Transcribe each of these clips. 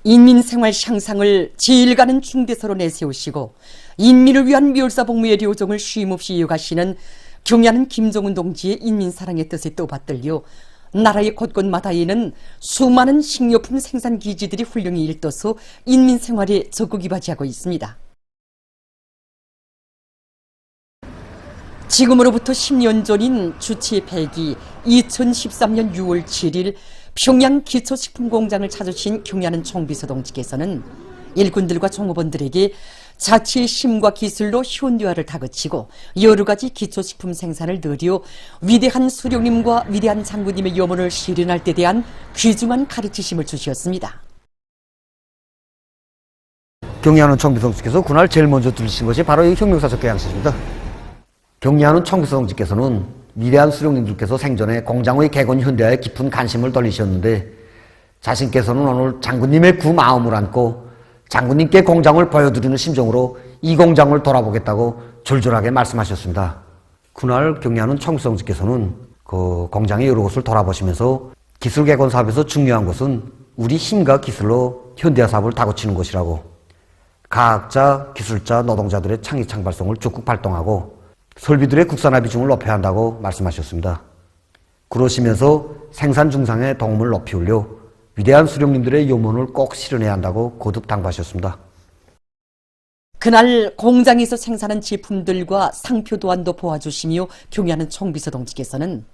인민생활 향상을 제일 가는 중대사로 내세우시고 인민을 위한 멸사복무의 료종을 쉼없이 이어가시는 경야는 김정은 동지의 인민사랑의 뜻에 또 받들려 나라의 곳곳마다에는 수많은 식료품 생산 기지들이 훌륭히 일떠서 인민생활에 적극 이바지하고 있습니다. 지금으로부터 10년 전인 주치 100이 2013년 6월 7일 평양 기초식품공장을 찾으신 경야는 총비서동지께서는 일꾼들과 종업원들에게 자치의 힘과 기술로 현대화를 다그치고 여러 가지 기초식품 생산을 늘려 위대한 수령님과 위대한 장군님의 염원을 실현할 때 대한 귀중한 가르치심을 주셨습니다. 경야는 총비서동지께서 그날 제일 먼저 들으신 것이 바로 이 혁명사적 개양식입니다. 경야는 총비서동지께서는 위대한 수령님들께서 생전에 공장의 개건 현대화에 깊은 관심을 돌리셨는데 자신께서는 오늘 장군님의 구 마음을 안고 장군님께 공장을 보여드리는 심정으로 이 공장을 돌아보겠다고 졸졸하게 말씀하셨습니다. 그날 경야는 총비서동지께서는 그 공장의 여러 곳을 돌아보시면서 기술 개건 사업에서 중요한 것은 우리 힘과 기술로 현대화 사업을 다그치는 것이라고, 과학자, 기술자, 노동자들의 창의 창발성을 적극 발동하고 설비들의 국산화 비중을 높여야 한다고 말씀하셨습니다. 그러시면서 생산 중상의 도움을 높이 올려 위대한 수령님들의 염원을 꼭 실현해야 한다고 거듭 당부하셨습니다. 그날 공장에서 생산한 제품들과 상표 도안도 보아주시며 경야는 총비서동지께서는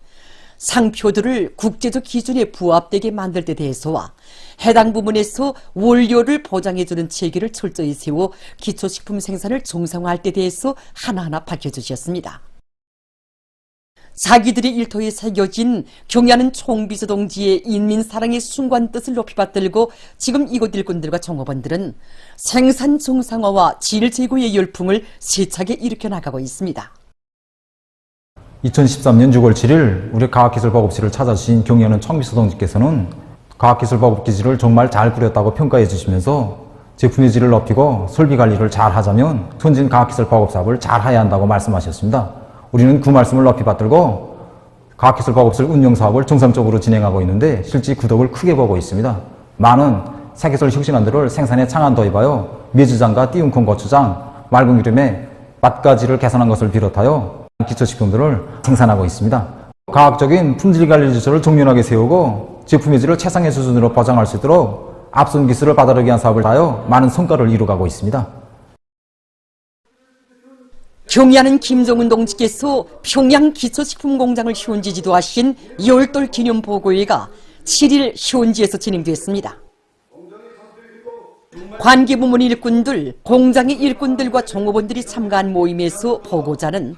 상표들을 국제적 기준에 부합되게 만들 데 대해서와 해당 부문에서 원료를 보장해주는 체계를 철저히 세워 기초식품 생산을 정상화할 데 대해서 하나하나 밝혀주셨습니다. 자기들의 일터에 새겨진 경야는 총비서동지의 인민사랑의 순관 뜻을 높이 받들고 지금 이곳 일꾼들과 종업원들은 생산 정상화와 질 제고의 열풍을 세차게 일으켜 나가고 있습니다. 2013년 6월 7일 우리 과학기술보급실을 찾아주신 경야는 총비서동지께서는 과학기술보급기지를 정말 잘 꾸렸다고 평가해 주시면서 제품의 질을 높이고 설비 관리를 잘 하자면 선진 과학기술보급 사업을 잘 해야 한다고 말씀하셨습니다. 우리는 그 말씀을 높이 받들고 과학기술보급실 운영사업을 정상적으로 진행하고 있는데 실제 구덕을 크게 보고 있습니다. 많은 세계설 혁신안들을 생산에 창안 도입하여 메주장과 띄운콩 고추장, 맑은 기름의 맛가지를 개선한 것을 비롯하여 기초식품들을 생산하고 있습니다. 과학적인 품질관리 지표를 정면하게 세우고 제품의 질을 최상의 수준으로 보장할 수 있도록 앞선 기술을 바다르기 위한 사업을 하여 많은 성과를 이루어가고 있습니다. 경야는 김정은 동지께서 평양 기초식품공장을 현지 지도하신 열돌 기념보고회가 7일 현지에서 진행됐습니다. 관계부문 일꾼들, 공장의 일꾼들과 종업원들이 참가한 모임에서 보고자는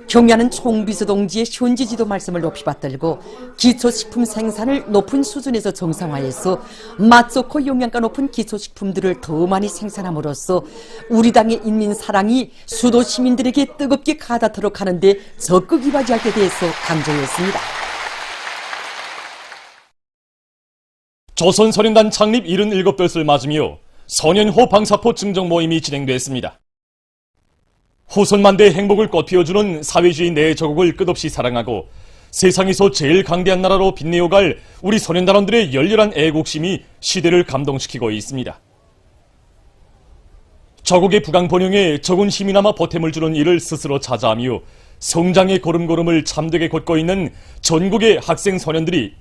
경야는 총비서동지의 현지 지도 말씀을 높이 받들고 기초식품 생산을 높은 수준에서 정상화해서 맛 좋고 영양가 높은 기초식품들을 더 많이 생산함으로써 우리 당의 인민사랑이 수도 시민들에게 뜨겁게 가닿도록 하는데 적극 이바지할 때 대해서 강조했습니다. 조선소련단 창립 77돌을 맞으며 소년호 방사포 증정 모임이 진행됐습니다. 후손만대의 행복을 꽃피워주는 사회주의 내 조국을 끝없이 사랑하고 세상에서 제일 강대한 나라로 빛내어갈 우리 소년단원들의 열렬한 애국심이 시대를 감동시키고 있습니다. 조국의 부강번영에 적은 힘이나마 보탬을 주는 일을 스스로 자자하며 성장의 걸음걸음을 참되게 걷고 있는 전국의 학생 소년들이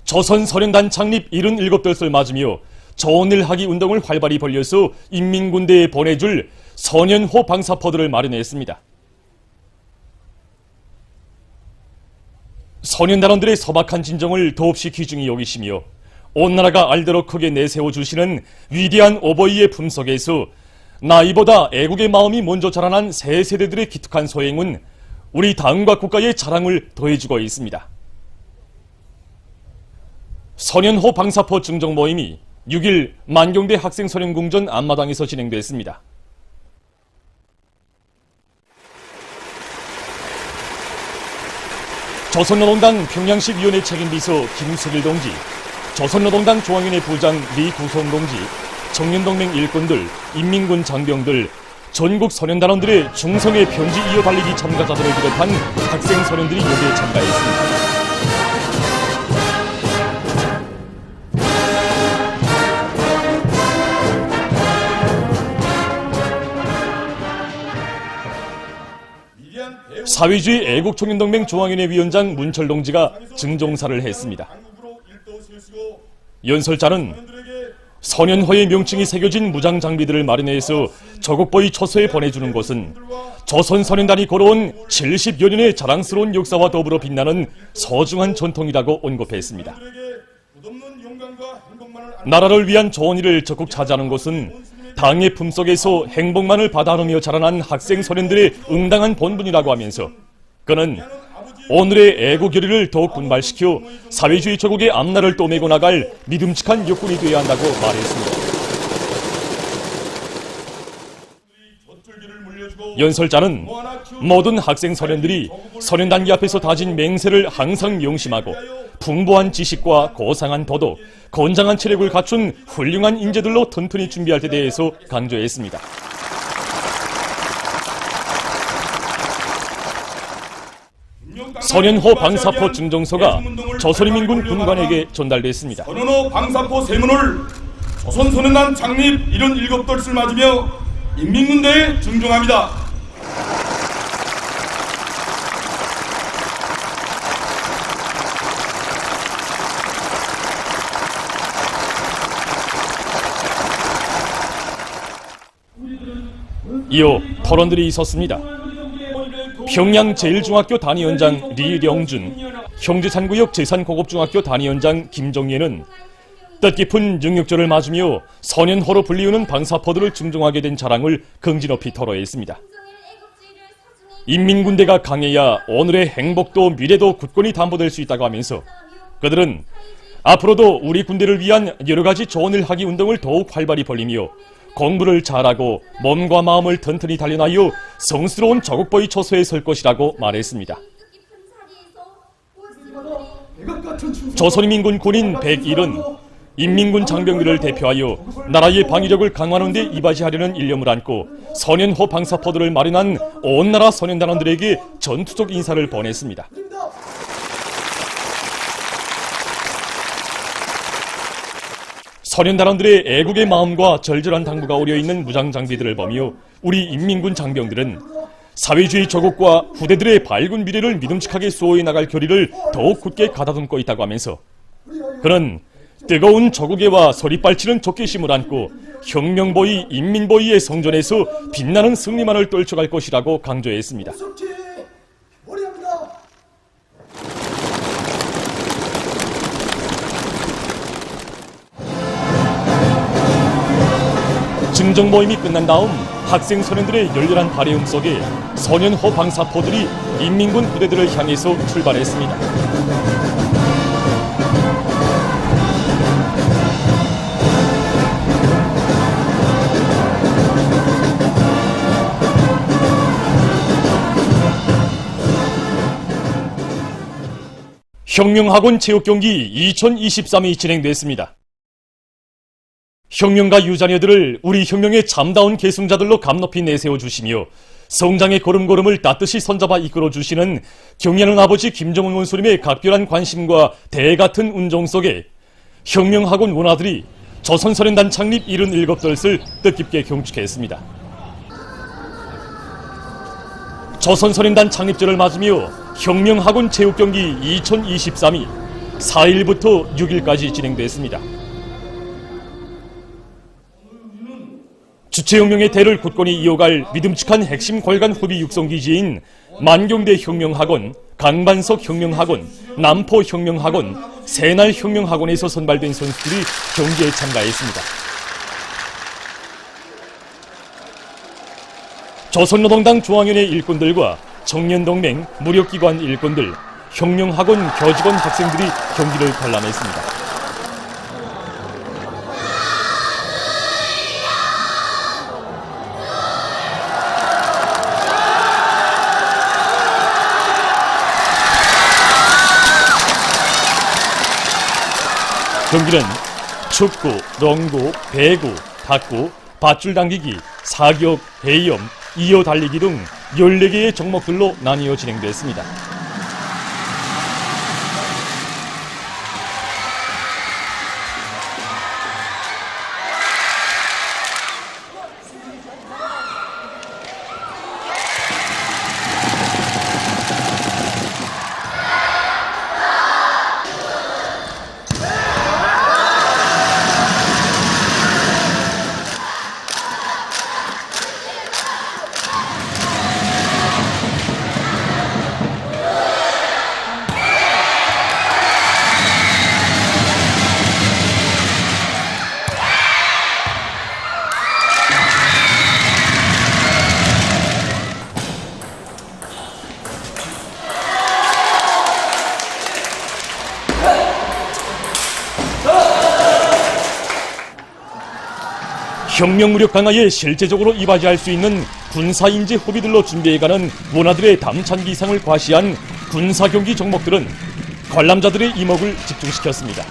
조선소련단 창립 77돌을 맞으며 좋은 일 하기 운동을 활발히 벌려서 인민군대에 보내줄 소년호 방사포들을 마련했습니다. 소년단원들의 소박한 진정을 더없이 귀중히 여기시며 온 나라가 알도록 크게 내세워주시는 위대한 오버이의 품속에서 나이보다 애국의 마음이 먼저 자라난 새 세대들의 기특한 소행은 우리 당과 국가의 자랑을 더해주고 있습니다. 소년호 방사포 증정 모임이 6일 만경대 학생소년궁전 앞마당에서 진행됐습니다. 조선노동당 평양시위원회 책임비서 김수길 동지, 조선노동당 중앙위원회 부장 리구성 동지, 청년동맹 일꾼들, 인민군 장병들, 전국 소년단원들의 중성의 편지 이어 달리기 참가자들을 비롯한 학생 소년들이 여기에 참가했습니다. 사회주의 애국청년동맹 중앙위원회 위원장 문철 동지가 증정사를 했습니다. 연설자는 선연호의 명칭이 새겨진 무장 장비들을 마련해서 저국보의 처소에 보내주는 것은 조선선연단이 걸어온 70여 년의 자랑스러운 역사와 더불어 빛나는 소중한 전통이라고 언급했습니다. 나라를 위한 좋은 일을 적극 차지하는 것은 당의 품속에서 행복만을 받아누며 자라난 학생 소년들의 응당한 본분이라고 하면서 그는 오늘의 애국 결의를 더욱 분발시켜 사회주의 조국의 앞날을 떠매고 나갈 믿음직한 역군이 되어야 한다고 말했습니다. 연설자는 모든 학생 소년들이 소년단기 앞에서 다진 맹세를 항상 명심하고 풍부한 지식과 고상한 도덕, 건장한 체력을 갖춘 훌륭한 인재들로 튼튼히 준비할 때 대해서 강조했습니다. 선연호 방사포 증정서가 조선인민군 군관에게 전달됐습니다. 선연호 방사포 세문을 조선소년단 창립 77돌을 맞으며 인민군대에 증정합니다. 이어 토론들이 있었습니다. 평양 제1중학교 단위원장 리령준, 형제산구역 제산고급중학교 단위원장 김정예는 뜻깊은 능력절을 맞으며 선연호로 불리우는 방사포들을 증정하게 된 자랑을 긍지 높이 토로했습니다. 인민군대가 강해야 오늘의 행복도 미래도 굳건히 담보될 수 있다고 하면서 그들은 앞으로도 우리 군대를 위한 여러 가지 좋은 일 하기 운동을 더욱 활발히 벌이며 공부를 잘하고 몸과 마음을 튼튼히 단련하여 성스러운 조국보의 처소에 설 것이라고 말했습니다. 조선인민군 군인 101은 인민군 장병들을 대표하여 나라의 방위력을 강화하는 데 이바지하려는 일념을 안고 선연호 방사포들을 마련한 온 나라 소년단원들에게 전투적 인사를 보냈습니다. 소년단원들의 애국의 마음과 절절한 당부가 어려있는 무장장비들을 보며 우리 인민군 장병들은 사회주의 조국과 후대들의 밝은 미래를 믿음직하게 수호해 나갈 결의를 더욱 굳게 가다듬고 있다고 하면서 그는 뜨거운 조국애와 소리빨치는 적개심을 안고 혁명보위, 인민보위의 성전에서 빛나는 승리만을 떨쳐갈 것이라고 강조했습니다. 증정 모임이 끝난 다음 학생 소년들의 열렬한 발해음 속에 선연호 방사포들이 인민군 부대들을 향해서 출발했습니다. 혁명학원 체육경기 2023이 진행됐습니다. 혁명가 유자녀들을 우리 혁명의 참다운 계승자들로 감높이 내세워 주시며 성장의 걸음걸음을 따뜻이 손잡아 이끌어 주시는 경의하는 아버지 김정은 원수님의 각별한 관심과 대같은 운종 속에 혁명학원 원아들이 조선소년단 창립 77돌을 뜻깊게 경축했습니다. 조선소년단 창립절을 맞으며 혁명학원 체육경기 2023이 4일부터 6일까지 진행됐습니다. 주체혁명의 대를 굳건히 이어갈 믿음직한 핵심 골간 후비 육성기지인 만경대 혁명학원, 강반석 혁명학원, 남포 혁명학원, 새날 혁명학원에서 선발된 선수들이 경기에 참가했습니다. 조선노동당 중앙위원회 일꾼들과 청년동맹, 무력기관 일꾼들, 혁명학원 교직원 학생들이 경기를 관람했습니다. 경기는 축구, 롱구, 배구, 탁구, 밧줄 당기기, 사격, 배염, 이어 달리기 등 14개의 종목들로 나뉘어 진행됐습니다. 혁명 무력 강화에 실제적으로 이바지할 수 있는 군사인재 후비들로 준비해가는 문화들의 담찬 기상을 과시한 군사경기 종목들은 관람자들의 이목을 집중시켰습니다.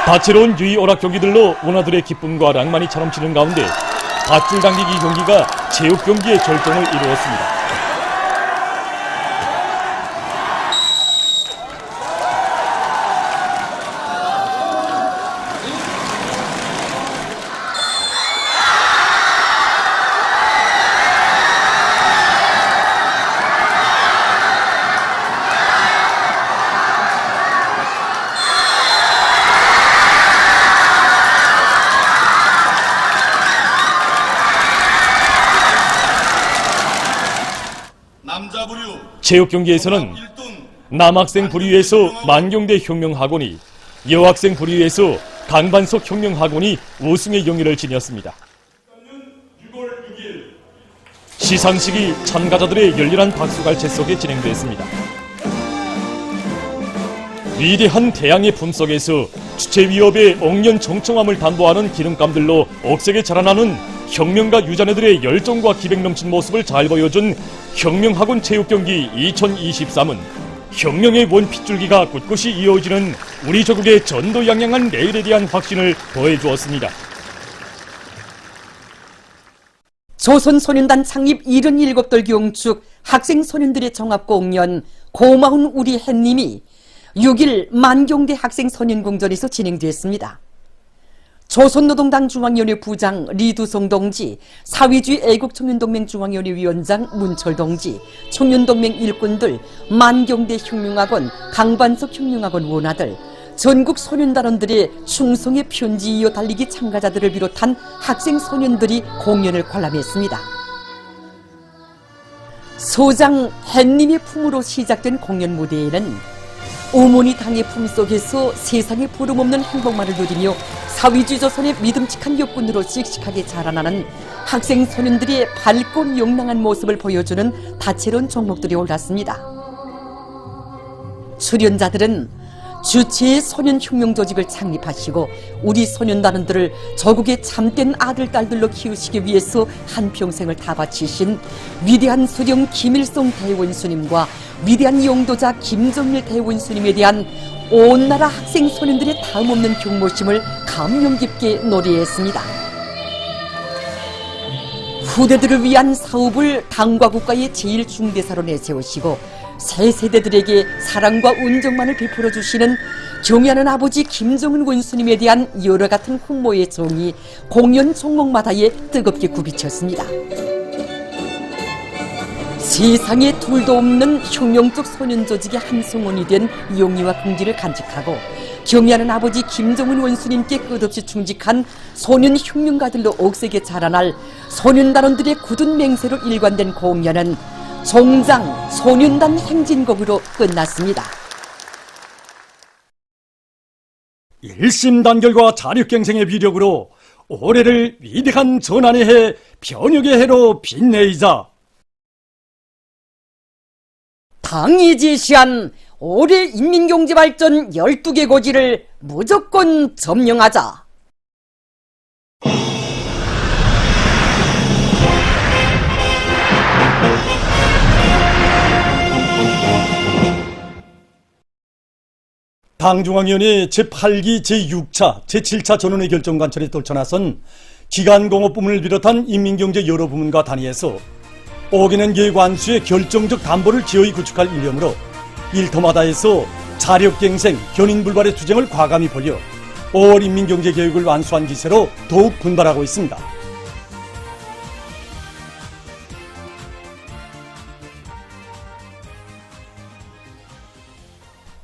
다채로운 유의 오락 경기들로 문화들의 기쁨과 낭만이 차넘치는 가운데 밧줄 당기기 경기가 체육 경기의 절정을 이루었습니다. 체육 경기에서는 남학생 부류에서 만경대 혁명학원이, 여학생 부류에서 강반석 혁명학원이 우승의 경기를 지녔습니다. 시상식이 참가자들의 열렬한 박수갈채 속에 진행됐습니다. 위대한 태양의 품속에서 주체위협의 억년 정청함을 담보하는 기름감들로 억세게 자라나는 혁명가 유자네들의 열정과 기백 넘친 모습을 잘 보여준 혁명학원 체육경기 2023은 혁명의 원핏줄기가 꿋꿋이 이어지는 우리 조국의 전도양양한 내일에 대한 확신을 더해주었습니다. 조선소년단 창립 77돌 기용축 학생소년들의 종합공연 고마운 우리 햇님이 6일 만경대 학생소년궁전에서 진행됐습니다. 조선노동당 중앙위원회 부장 리두송 동지, 사회주의 애국청년동맹 중앙위원회 위원장 문철 동지, 청년동맹 일꾼들, 만경대 혁명학원, 강반석 혁명학원 원아들, 전국 소년단원들의 충성의 편지 이어 달리기 참가자들을 비롯한 학생 소년들이 공연을 관람했습니다. 소장 햇님의 품으로 시작된 공연 무대에는 어머니 당의 품속에서 세상에 부름없는 행복만을 누리며 사회주의 조선의 믿음직한 역군으로 씩씩하게 자라나는 학생 소년들의 밝고 용랑한 모습을 보여주는 다채로운 종목들이 올랐습니다. 출연자들은 주체의 소년 혁명 조직을 창립하시고 우리 소년단원들을 조국의 참된 아들, 딸들로 키우시기 위해서 한평생을 다 바치신 위대한 수령 김일성 대원수님과 위대한 용도자 김정일 대원수님에 대한 온 나라 학생 소년들의 다름없는 경모심을 감명 깊게 노래했습니다. 후대들을 위한 사업을 당과 국가의 제1중대사로 내세우시고 새 세대들에게 사랑과 온정만을 베풀어 주시는 경애하는 아버지 김정은 원수님에 대한 여러 같은 훈모의 정이 공연 종목마다에 뜨겁게 굽이쳤습니다. 세상에 둘도 없는 혁명적 소년 조직의 한 성원이 된 용의와 긍지를 간직하고 경애하는 아버지 김정은 원수님께 끝없이 충직한 소년 혁명가들로 억세게 자라날 소년단원들의 굳은 맹세로 일관된 공연은 종장 소년단 행진곡으로 끝났습니다. 일심단결과 자력갱생의 위력으로 올해를 위대한 전환의 해, 변혁의 해로 빛내이자 당이 제시한 올해 인민경제발전 12개 고지를 무조건 점령하자. 당중앙위원회 제8기 제6차 제7차 전원의 결정관철에 떨쳐나선 기간공업부문을 비롯한 인민경제 여러 부문과 단위에서 오개년 계획 완수의 결정적 담보를 기어이 구축할 일념으로 일터마다에서 자력갱생, 견인불발의 투쟁을 과감히 벌여 5월 인민경제개혁을 완수한 기세로 더욱 분발하고 있습니다.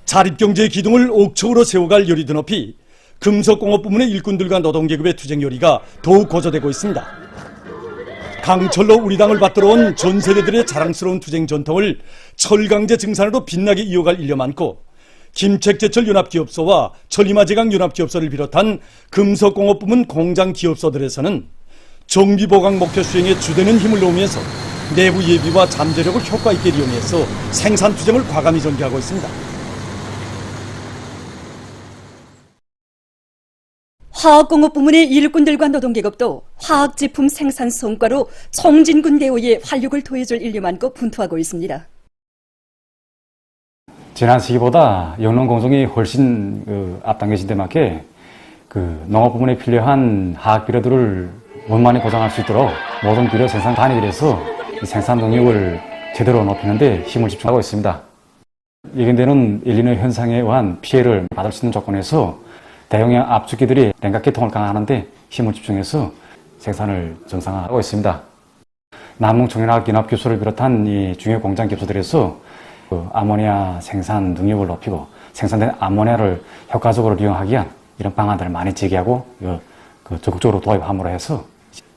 자립경제의 기둥을 옥적으로 세워갈 열의도 높이 금속공업 부문의 일꾼들과 노동계급의 투쟁 열의가 더욱 고조되고 있습니다. 강철로 우리 당을 받들어 온 전 세대들의 자랑스러운 투쟁 전통을 철강제 증산으로 빛나게 이어갈 일념 많고 김책제철 연합기업소와 천리마제강 연합기업소를 비롯한 금속공업 부문 공장 기업소들에서는 정비보강 목표 수행에 주되는 힘을 놓으면서 내부 예비와 잠재력을 효과 있게 이용해서 생산 투쟁을 과감히 전개하고 있습니다. 화학공업 부문의 일꾼들과 노동계급도 화학제품 생산 성과로 청진군 대우에 활력을 더해줄 일념 안고 분투하고 있습니다. 지난 시기보다 영농공정이 훨씬 앞당겨진 데 맞게 농업 부문에 필요한 화학 비료들을 원만히 보장할 수 있도록 모든 비료 생산 단위들에서 생산 능력을 제대로 높이는 데 힘을 집중하고 있습니다. 예견되는 엘니뇨 현상에 의한 피해를 받을 수 있는 조건에서 대용량 압축기들이 냉각계통을 강화하는 데 힘을 집중해서 생산을 정상화하고 있습니다. 남북청연화학연합기업소를 비롯한 이 중요 공장 기업소들에서 아모니아 생산 능력을 높이고 생산된 아모니아를 효과적으로 이용하기 위한 이런 방안들을 많이 제기하고 적극적으로 도입함으로 해서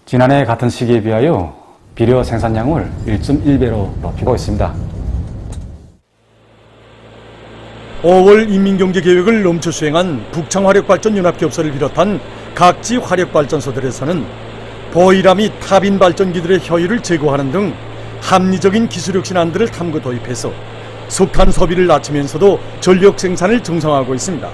지난해 같은 시기에 비하여 비료 생산량을 1.1배로 높이고 있습니다. 5월 인민경제개혁을 넘쳐 수행한 북창화력발전연합기업소를 비롯한 각지 화력발전소들에서는 보이라 및 타빈 발전기들의 효율을 제고하는 등 합리적인 기술혁신안들을 탐구 도입해서 석탄 소비를 낮추면서도 전력 생산을 정상화하고 있습니다.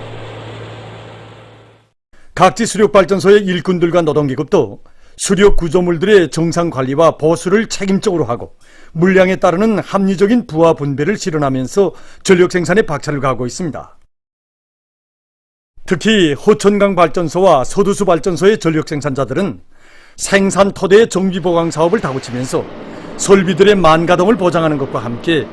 각지 수력발전소의 일꾼들과 노동계급도 수력 구조물들의 정상 관리와 보수를 책임적으로 하고 물량에 따르는 합리적인 부하 분배를 실현하면서 전력 생산에 박차를 가하고 있습니다. 특히 호천강 발전소와 서두수 발전소의 전력 생산자들은 생산 토대의 정비보강 사업을 다구치면서 설비들의 만가동을 보장하는 것과 함께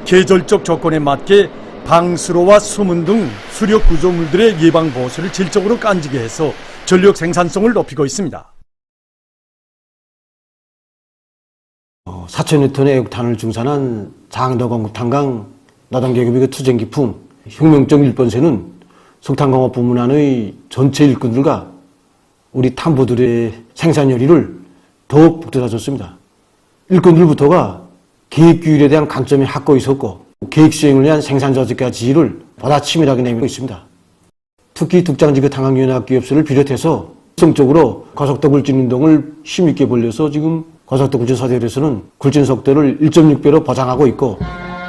계절적 조건에 맞게 방수로와 수문 등 수력 구조물들의 예방 보수를 질적으로 깐지게 해서 전력 생산성을 높이고 있습니다. 4,000N의 애국탄을 중산한 장덕원탄강 노동계급의 투쟁 기품 혁명적 1번세는 석탄공업 부문 안의 전체 일꾼들과 우리 탐부들의 생산 열의를 더욱 북돋아줬습니다. 일꾼들부터가 계획규율에 대한 관점이 확고히 있었고 계획 수행을 위한 생산 저지가 지휘를 보다 치밀하게 내밀고 있습니다. 특히 특장지구 탄광연합기업소를 비롯해서 성적으로 고속도 굴진운동을 힘있게 벌려서 지금 고속도 굴진 서대들에서는 굴진 속도를 1.6배로 보장하고 있고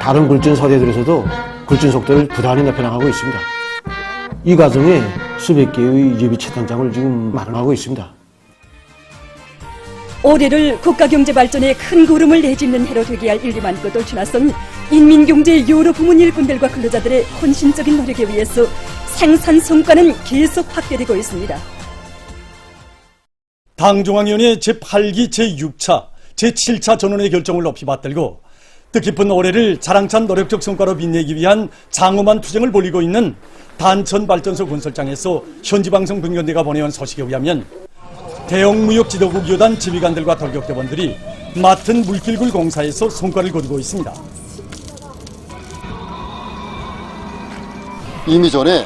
다른 굴진 서대들에서도 굴진 속도를 부단히 높여나가고 있습니다. 이 과정에 수백 개의 예비 채탄장을 지금 마련하고 있습니다. 올해를 국가경제 발전에 큰 걸음을 내딛는 해로 되게 할 일념 안고 떨쳐나선 인민경제 여러 부문 일꾼들과 근로자들의 헌신적인 노력에 의해서 생산 성과는 계속 확대되고 있습니다. 당중앙위원회 제8기 제6차, 제7차 전원의 결정을 높이 받들고 뜻깊은 올해를 자랑찬 노력적 성과로 빛내기 위한 장엄한 투쟁을 벌이고 있는 단천발전소 건설장에서 현지방송 분견대가 보내온 소식에 의하면 대형무역지도국 여단 지휘관들과 돌격대원들이 맡은 물길굴 공사에서 성과를 거두고 있습니다. 이미 전에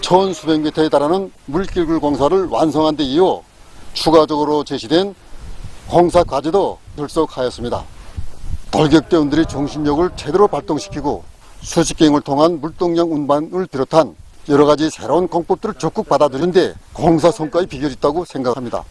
1,수백 미터에 달하는 물길굴 공사를 완성한 데 이어 추가적으로 제시된 공사 과제도 출석하였습니다. 돌격대원들이 정신력을 제대로 발동시키고 수직갱을 통한 물동량 운반을 비롯한 여러 가지 새로운 공법들을 적극 받아들이는데 공사 성과의 비결이 있다고 생각합니다.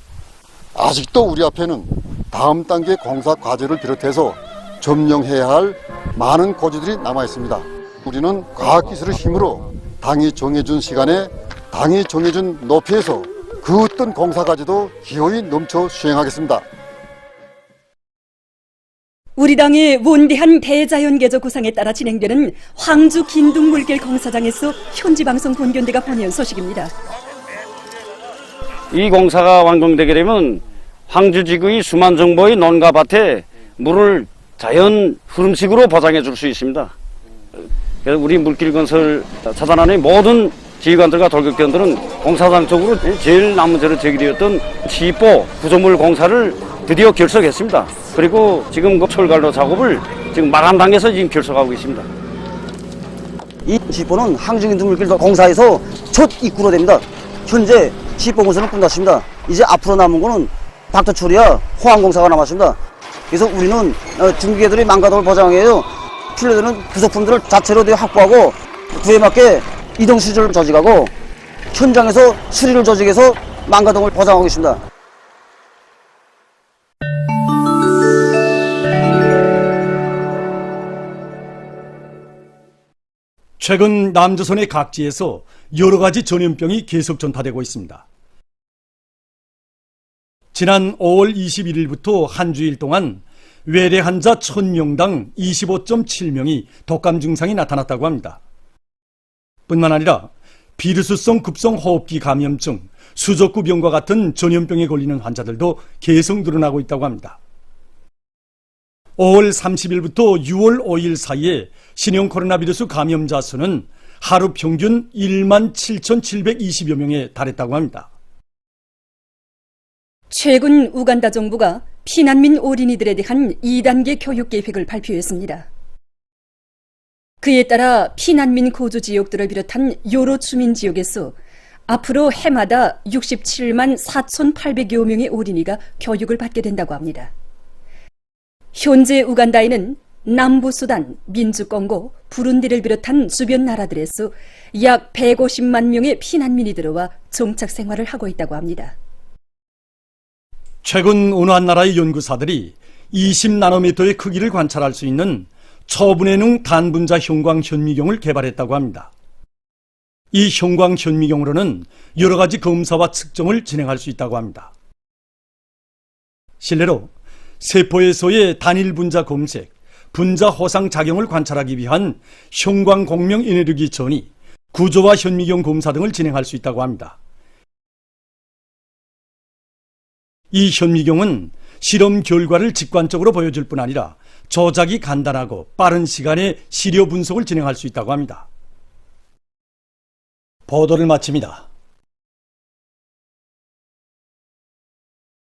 아직도 우리 앞에는 다음 단계 공사 과제를 비롯해서 점령해야 할 많은 고지들이 남아 있습니다. 우리는 과학기술의 힘으로 당이 정해준 시간에 당이 정해준 높이에서 그 어떤 공사 과제도 기어이 넘쳐 수행하겠습니다. 우리 당의 원대한 대자연계조 구상에 따라 진행되는 황주 긴둥물길 공사장에서 현지방송 본견대가 보내온 소식입니다. 이 공사가 완공되게 되면 황주지구의 수만 정보의 논과 밭에 물을 자연 흐름식으로 보장해 줄 수 있습니다. 그래서 우리 물길 건설 차단하는 모든 지휘관들과 돌격대원들은 공사장 쪽으로 제일 남은 저를 제기되었던 시보 구조물 공사를 드디어 결석했습니다. 그리고 지금 그 철갈로 작업을 지금 마감 단계에서 지금 결석하고 있습니다. 이 시보는 항중인두물길 공사에서 첫 입구로 됩니다. 현재 시보 공사는 끝났습니다. 이제 앞으로 남은 거는 박도 처리와 호황 공사가 남았습니다. 그래서 우리는 중기계들의 망가짐을 보장해요. 필요되는 부속품들을 자체로 확보하고 그에 맞게 이동 수리를 조직하고 현장에서 수리를 조직해서 망가짐을 보장하고 있습니다. 최근 남조선의 각지에서 여러 가지 전염병이 계속 전파되고 있습니다. 지난 5월 21일부터 한 주일 동안 외래 환자 1000명당 25.7명이 독감 증상이 나타났다고 합니다. 뿐만 아니라 비루스성 급성 호흡기 감염증, 수족구병과 같은 전염병에 걸리는 환자들도 계속 늘어나고 있다고 합니다. 5월 30일부터 6월 5일 사이에 신형 코로나 비루스 감염자 수는 하루 평균 17,720여 명에 달했다고 합니다. 최근 우간다 정부가 피난민 어린이들에 대한 2단계 교육 계획을 발표했습니다. 그에 따라 피난민 거주 지역들을 비롯한 여러 주민 지역에서 앞으로 해마다 67만 4,800여 명의 어린이가 교육을 받게 된다고 합니다. 현재 우간다에는 남부수단, 민주공고, 부룬디를 비롯한 주변 나라들에서 약 150만 명의 피난민이 들어와 정착 생활을 하고 있다고 합니다. 최근 어느 한 나라의 연구사들이 20나노미터의 크기를 관찰할 수 있는 초분해능 단분자 형광 현미경을 개발했다고 합니다. 이 형광 현미경으로는 여러 가지 검사와 측정을 진행할 수 있다고 합니다. 실내로 세포에서의 단일 분자 검색, 분자 호상 작용을 관찰하기 위한 형광 공명 에너지 전이, 구조화 현미경 검사 등을 진행할 수 있다고 합니다. 이 현미경은 실험 결과를 직관적으로 보여줄 뿐 아니라 조작이 간단하고 빠른 시간에 시료 분석을 진행할 수 있다고 합니다. 보도를 마칩니다.